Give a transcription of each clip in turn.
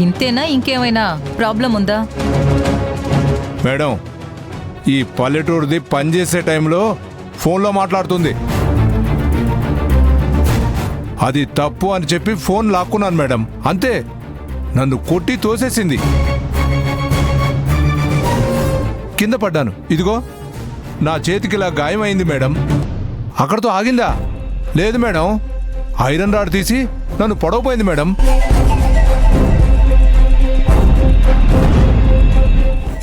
ఇంతేనా ఇంకేమైనా ప్రాబ్లం ఉందా? మేడం, ఈ పల్లెటూరుది పనిచేసే టైంలో ఫోన్లో మాట్లాడుతుంది. అది తప్పు అని చెప్పి ఫోన్ లాక్కున్నాను మేడం, అంతే. నన్ను కొట్టి తోసేసింది. కింద పడ్డాను, ఇదిగో నా చేతికి ఇలా గాయమైంది మేడం. అక్కడతో ఆగిందా? లేదు మేడం, ఐరన్ రాడ్ తీసి నన్ను పొడవపోయింది మేడం.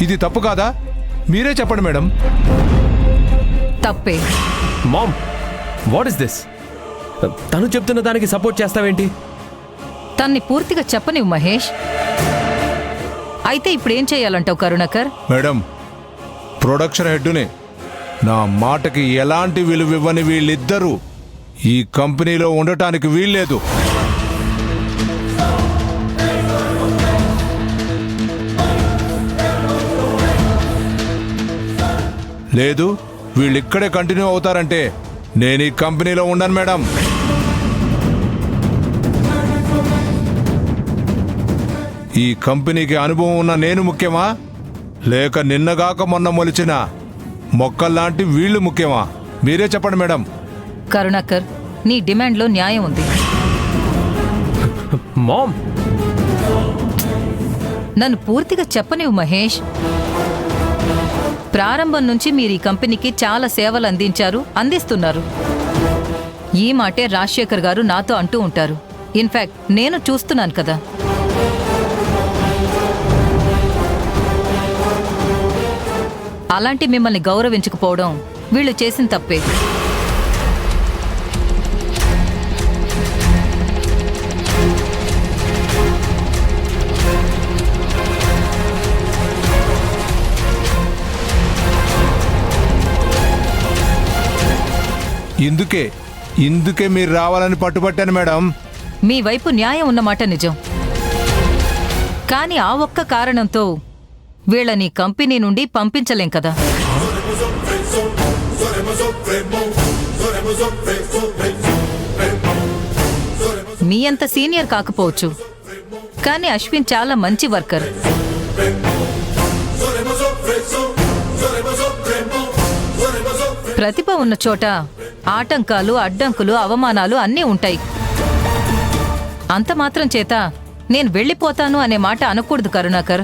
ఇది తప్పు కాదా? మీరే చెప్పండి మేడం. తప్పే. Ma'am, what is this? తను చెప్తున్న దానికి సపోర్ట్ చేస్తావేంటి? తన్ని పూర్తిగా చెప్పనివ్వు మహేష్. అయితే ఇప్పుడేం చేయాలంటావు కరుణాకర్? మేడం, ప్రొడక్షన్ హెడ్డుని, నా మాటకి ఎలాంటి విలువివ్వని వీళ్ళిద్దరూ ఈ కంపెనీలో ఉండటానికి వీల్లేదు. లేదు, వీళ్ళిక్కడే కంటిన్యూ అవుతారంటే నేను ఈ కంపెనీలో ఉండను మేడం. ఈ కంపెనీకి అనుభవం ఉన్న నేను ముఖ్యమా, లేక నిన్నగాక మొన్న మొలిచిన మొక్కల్లాంటి వీళ్ళు ముఖ్యమా? మీరే చెప్పండి మేడం. కరుణాకర్, నీ డిమాండ్లో న్యాయం ఉంది. మామ్, నన్ను పూర్తిగా చెప్పనివ్వు మహేష్. ప్రారంభం నుంచి మీరు ఈ కంపెనీకి చాలా సేవలు అందిస్తున్నారు. ఈ మాటే రాజశేఖర్ గారు నాతో అంటూ ఉంటారు. ఇన్ఫాక్ట్ నేను చూస్తున్నాను కదా. అలాంటి మిమ్మల్ని గౌరవించకపోవడం వీళ్ళు చేసిన తప్పే. ఇందుకే మీరు రావాలని పట్టుబట్టాను మేడం. మీ వైపు న్యాయం ఉన్నమాట నిజం. కానీ ఆ ఒక్క కారణంతో వీళ్ళని కంపెనీ నుండి పంపించలేం కదా. మీ అంత సీనియర్ కాకపోవచ్చు, కానీ అశ్విన్ చాలా మంచి వర్కర్. ప్రతిభ ఉన్న చోట ఆటంకాలు, అడ్డంకులు, అవమానాలు అన్నీ ఉంటాయి. అంత మాత్రం చేత నేను వెళ్ళిపోతాను అనే మాట అనకూడదు కరుణాకర్.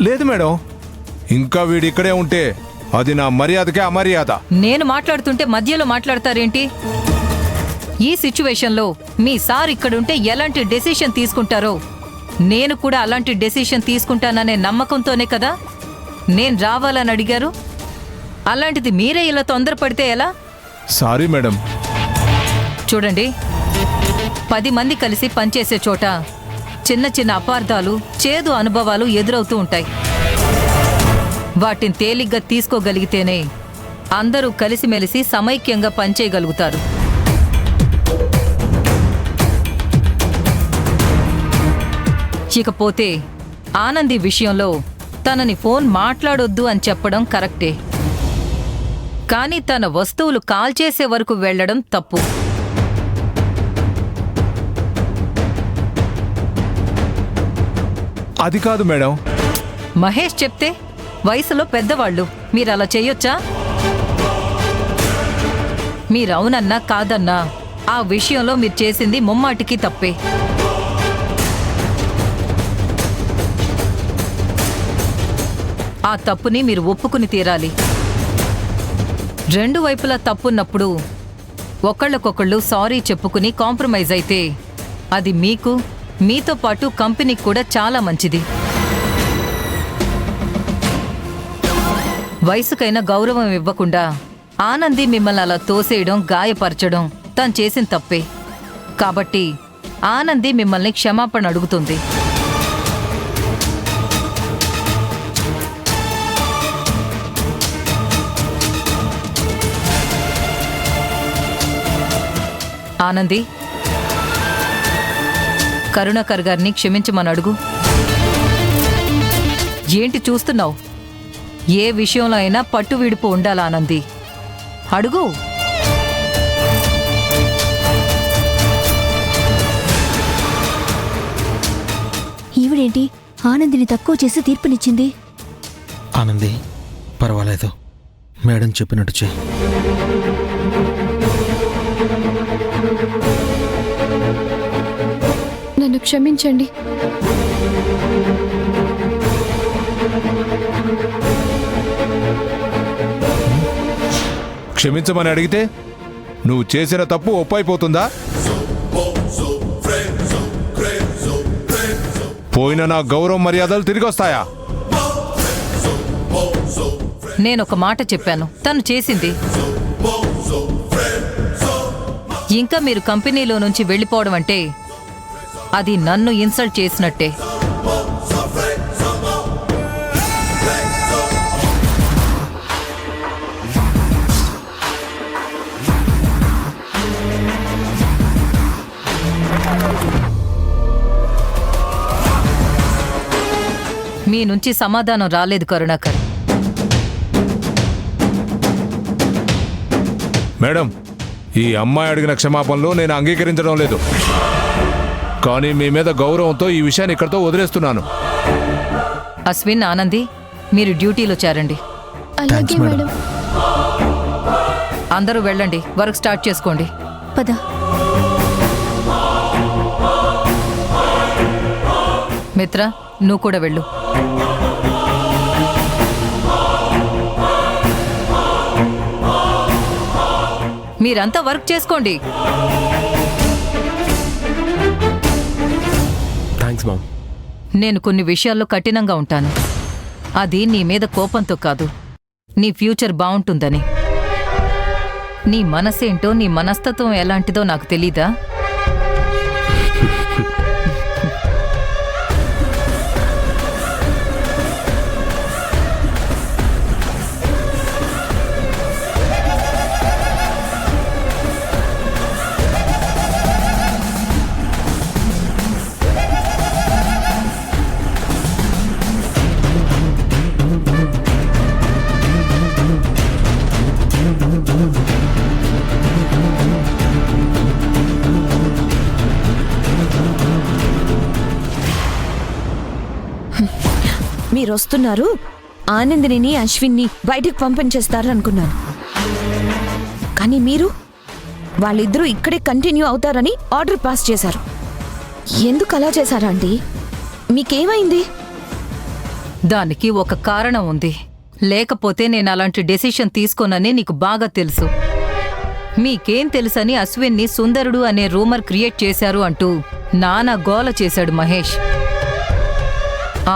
లేదు మేడం, ఇంకా వీడిక్కడే ఉంటే అది నా మర్యాదకే అమర్యాద. నేను మాట్లాడుతుంటే మధ్యలో మాట్లాడతారేంటి? ఈ సిచ్యువేషన్లో మీ సార్ ఇక్కడుంటే ఎలాంటి డెసిషన్ తీసుకుంటారో నేను కూడా అలాంటి డెసిషన్ తీసుకుంటాననే నమ్మకంతోనే కదా నేను రావాలని అడిగారు. అలాంటిది మీరే ఇలా తొందరపడితే ఎలా? Sorry madam. చూడండి, 10 మంది కలిసి పనిచేసే చోట చిన్న చిన్న అపార్థాలు, చేదు అనుభవాలు ఎదురవుతూ ఉంటాయి. వాటిని తేలిగ్గా తీసుకోగలిగితేనే అందరూ కలిసిమెలిసి సమైక్యంగా పనిచేయగలుగుతారు. ఇకపోతే ఆనంది విషయంలో తనని ఫోన్ మాట్లాడొద్దు అని చెప్పడం కరెక్టే. కానీ తన వస్తువులు కాల్చేసే వరకు వెళ్లడం తప్పు. అది కాదు మేడం. మహేష్ చెప్తే వయసులో పెద్దవాళ్ళు, మీరలా చెయ్యొచ్చా? మీరవునన్నా కాదన్నా ఆ విషయంలో మీరు చేసింది ముమ్మాటికి తప్పే. ఆ తప్పుని మీరు ఒప్పుకుని తీరాలి. రెండు వైపులా తప్పున్నప్పుడు ఒకళ్ళకొకళ్ళు సారీ చెప్పుకుని కాంప్రమైజ్ అయితే అది మీకు, మీతో పాటు కంపెనీకి కూడా చాలా మంచిది. వయసుకైనా గౌరవం ఇవ్వకుండా ఆనంది మిమ్మల్ని అలా తోసేయడం, గాయపరచడం తను చేసిన తప్పే. కాబట్టి ఆనంది మిమ్మల్ని క్షమాపణ అడుగుతుంది. ఆనంది, కరుణాకర్ గారిని క్షమించమని అడుగు. ఏంటి చూస్తున్నావు? ఏ విషయంలో అయినా పట్టు విడుపు ఉండాలా ఆనంది? అడుగు. ఈ ఈవిడేంటి ఆనందిని తక్కువ చేసి తీర్పునిచ్చింది? ఆనంది, పర్వాలేదు, మేడం చెప్పినట్టు చెయ్యి. నన్ను క్షమించండి. క్షమించమని అడిగితే నువ్వు చేసిన తప్పు ఒప్పైపోతుందా? పోయిన నా గౌరవ మర్యాదలు తిరిగి వస్తాయా? నేనొక మాట చెప్పాను, తను చేసింది. ఇంకా మీరు కంపెనీలో నుంచి వెళ్ళిపోవడం అంటే అది నన్ను ఇన్సల్ట్ చేసినట్టే. మీ నుంచి సమాధానం రాలేదు కరుణాకర్. మేడం, ఈ అమ్మాయి అడిగిన క్షమాపణలు నేను అంగీకరించడం లేదు. కానీ మీ మీద గౌరవంతో ఈ విషయాన్ని ఇక్కడితో వదిలేస్తున్నాను. అశ్విన్, ఆనంది, మీరు డ్యూటీలో చేరండి. అలాగే మేడం. అందరూ వెళ్ళండి, వర్క్ స్టార్ట్ చేసుకోండి. పద. మిత్ర, నువ్వు కూడా వెళ్ళు. మీరంతా వర్క్ చేసుకోండి. Thanks ma'am. నేను కొన్ని విషయాల్లో కఠినంగా ఉంటాను. అది నీ మీద కోపంతో కాదు, నీ ఫ్యూచర్ బావుంటుందని. నీ మనసేంటో, నీ మనస్తత్వం ఎలాంటిదో నాకు తెలీదా? మీరొస్తున్నారు, ఆనందిని అశ్విన్ని బయటికి పంపించేస్తారనుకున్నాను. కానీ మీరు వాళ్ళిద్దరూ ఇక్కడే కంటిన్యూ అవుతారని ఆర్డర్ పాస్ చేశారు. ఎందుకు అలా చేశారా అండి? మీకేమైంది? దానికి ఒక కారణం ఉంది. లేకపోతే నేను అలాంటి డెసిషన్ తీసుకోనని నీకు బాగా తెలుసు. మీకేం తెలుసని అశ్విన్ని సుందరుడు అనే రూమర్ క్రియేట్ చేశారు అంటూ నానా గోల చేశాడు మహేష్.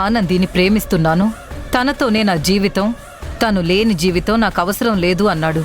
ఆనందిని ప్రేమిస్తున్నాను, తనతోనే నా జీవితం, తను లేని జీవితం నాకు అవసరం లేదు అన్నాడు.